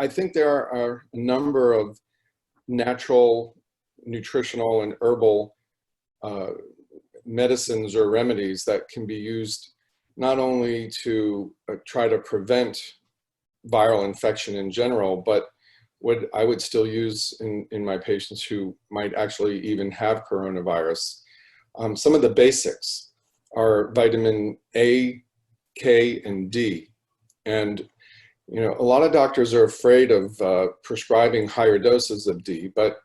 I think there are a number of natural, nutritional, and herbal medicines or remedies that can be used not only to try to prevent viral infection in general, but what I would still use in my patients who might actually even have coronavirus. Some of the basics are vitamin A, K, and D. And you know, a lot of doctors are afraid of prescribing higher doses of D, but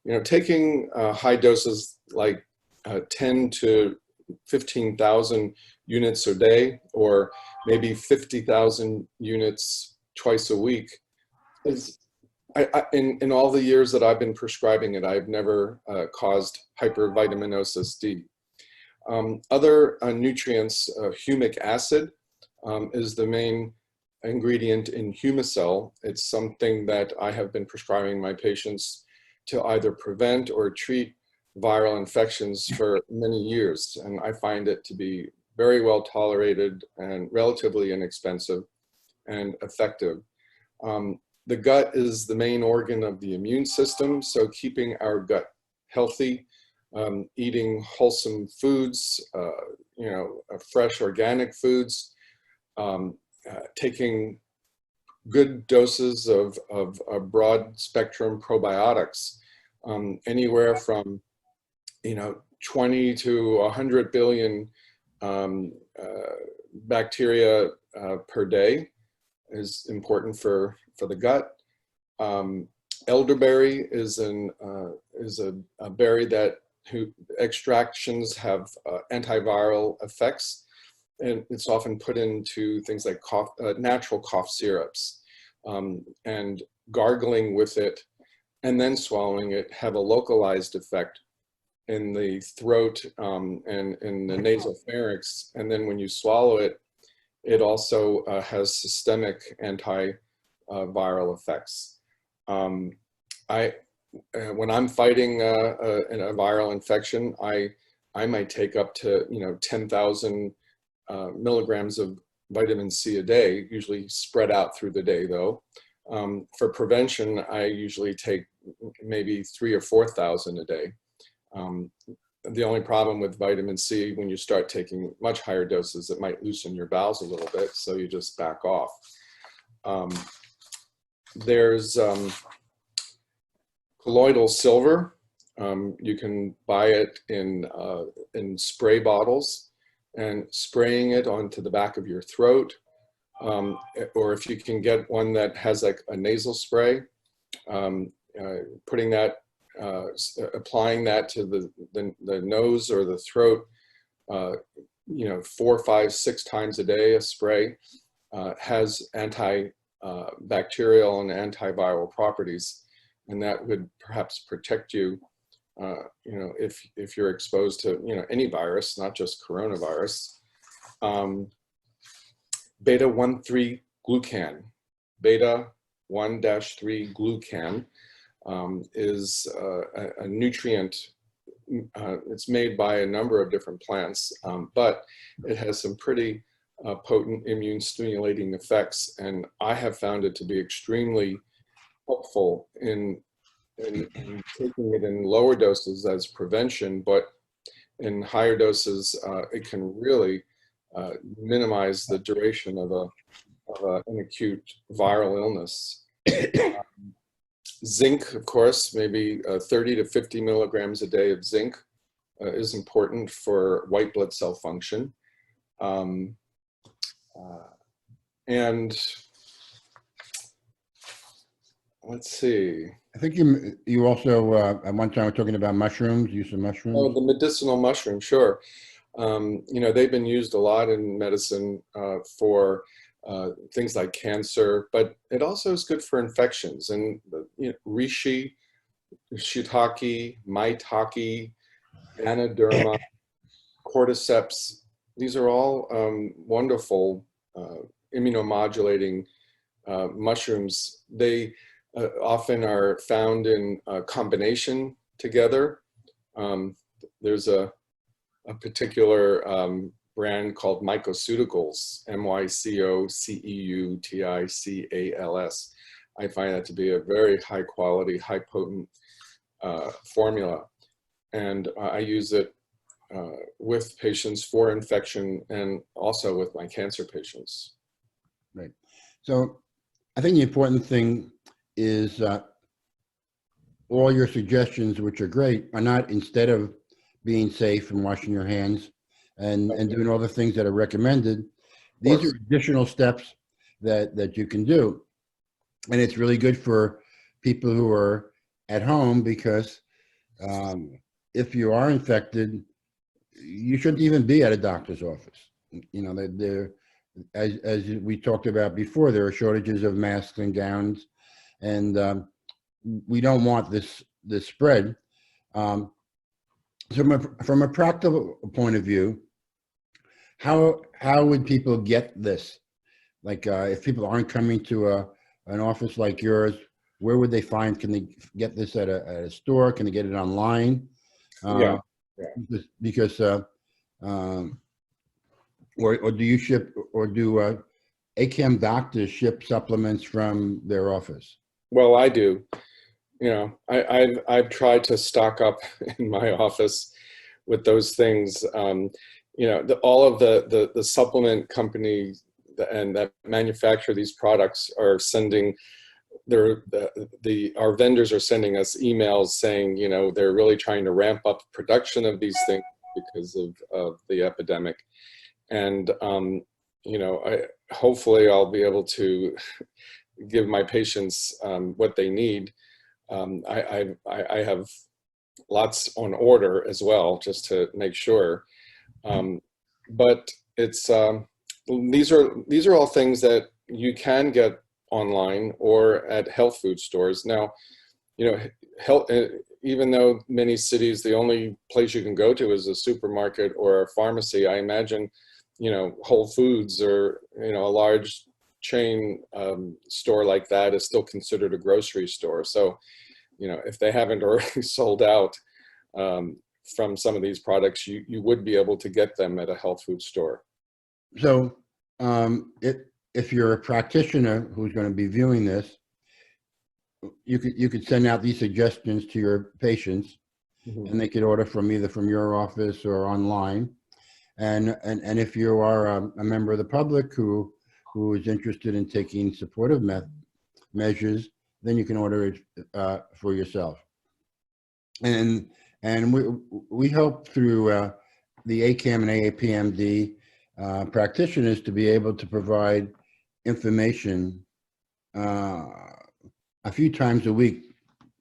you know, taking high doses like 10 to 15,000 units a day, or maybe 50,000 units twice a week, is in all the years that I've been prescribing it, I've never caused hypervitaminosis D. Other nutrients, humic acid is the main ingredient in Humacell. It's something that I have been prescribing my patients to either prevent or treat viral infections for many years. And I find it to be very well tolerated and relatively inexpensive and effective. The gut is the main organ of the immune system, so keeping our gut healthy, eating wholesome foods, you know, fresh organic foods, taking good doses of broad spectrum probiotics, anywhere from, you know, 20 to 100 billion bacteria per day is important for the gut. Elderberry is a berry that extractions have antiviral effects, and it's often put into things like natural cough syrups, and gargling with it and then swallowing it have a localized effect in the throat and in the nasal pharynx. And then when you swallow it, it also has systemic antiviral effects. When I'm fighting a viral infection, I might take up to 10,000 milligrams of vitamin C a day, usually spread out through the day though. For prevention, I usually take maybe 3,000 or 4,000 a day. The only problem with vitamin C, when you start taking much higher doses, it might loosen your bowels a little bit, so you just back off. There's colloidal silver. You can buy it in spray bottles, and spraying it onto the back of your throat, or if you can get one that has like a nasal spray, putting that, applying that to the nose or the throat, 4, 5, 6 times a day, a spray has antibacterial and antiviral properties, and that would perhaps protect you, if you're exposed to any virus, not just coronavirus. Beta-1,3 glucan, beta-1-3 glucan is a nutrient. It's made by a number of different plants, but it has some pretty potent immune stimulating effects, and I have found it to be extremely helpful in taking it in lower doses as prevention, but in higher doses, it can really minimize the duration of an acute viral illness. Zinc, of course, maybe 30 to 50 milligrams a day of zinc is important for white blood cell function. And let's see. I think you also at one time were talking about mushrooms, use of mushrooms. Oh, the medicinal mushroom, sure. They've been used a lot in medicine for things like cancer, but it also is good for infections. And reishi, shiitake, maitake, anaderma, cordyceps, these are all wonderful immunomodulating mushrooms. They often are found in combination together. There's a particular brand called Mycoceuticals, MyCoceuticals. I find that to be a very high quality, high potent formula. And I use it with patients for infection and also with my cancer patients. Right. So I think the important thing is all your suggestions, which are great, are not instead of being safe and washing your hands and doing all the things that are recommended. These are additional steps that you can do. And it's really good for people who are at home because if you are infected, you shouldn't even be at a doctor's office. You know, as we talked about before, there are shortages of masks and gowns, and we don't want this spread. So from a practical point of view, how would people get this? Like if people aren't coming to an office like yours, where would they find? Can they get this at a store? Can they get it online? Yeah. Because or do you ship, or do ACAM doctors ship supplements from their office? Well, I do. You know, I've tried to stock up in my office with those things. You know, all of the supplement companies and that manufacture these products are sending our vendors are sending us emails saying, you know, they're really trying to ramp up production of these things because of the epidemic. And you know, hopefully I'll be able to give my patients what they need. I have lots on order as well, just to make sure. But it's these are all things that you can get online or at health food stores. Now, you know, even though many cities, the only place you can go to is a supermarket or a pharmacy, I imagine, you know, Whole Foods or, you know, a large chain store like that is still considered a grocery store. So, you know, if they haven't already sold out from some of these products, you would be able to get them at a health food store. So if you're a practitioner who's going to be viewing this, you could send out these suggestions to your patients, and they could order from either from your office or online. And if you are a member of the public who is interested in taking supportive measures, then you can order it for yourself. And we hope through the ACAM and AAPMD practitioners to be able to provide information a few times a week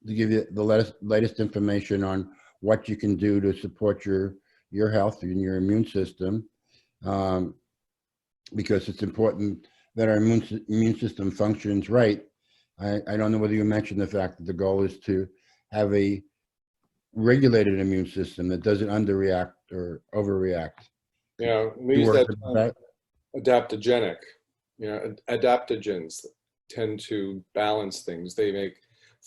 to give you the latest information on what you can do to support your health and your immune system, because it's important that our immune system functions right. I don't know whether you mentioned the fact that the goal is to have a regulated immune system that doesn't underreact or overreact. Yeah, we use that term, adaptogenic. You know, adaptogens tend to balance things. They make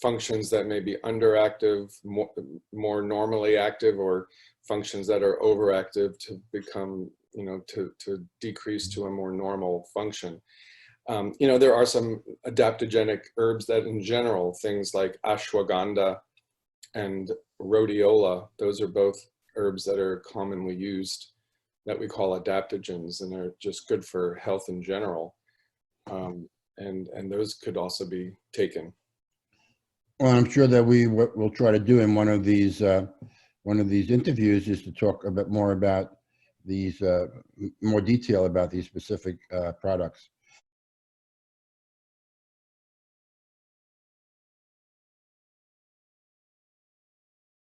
functions that may be underactive more normally active, or functions that are overactive to become, you know, to decrease to a more normal function. You know, there are some adaptogenic herbs that in general, things like ashwagandha and rhodiola, those are both herbs that are commonly used that we call adaptogens, and they're just good for health in general. And those could also be taken. Well, I'm sure that what we'll try to do in one of these interviews is to talk a bit more about these, more detail about these specific products.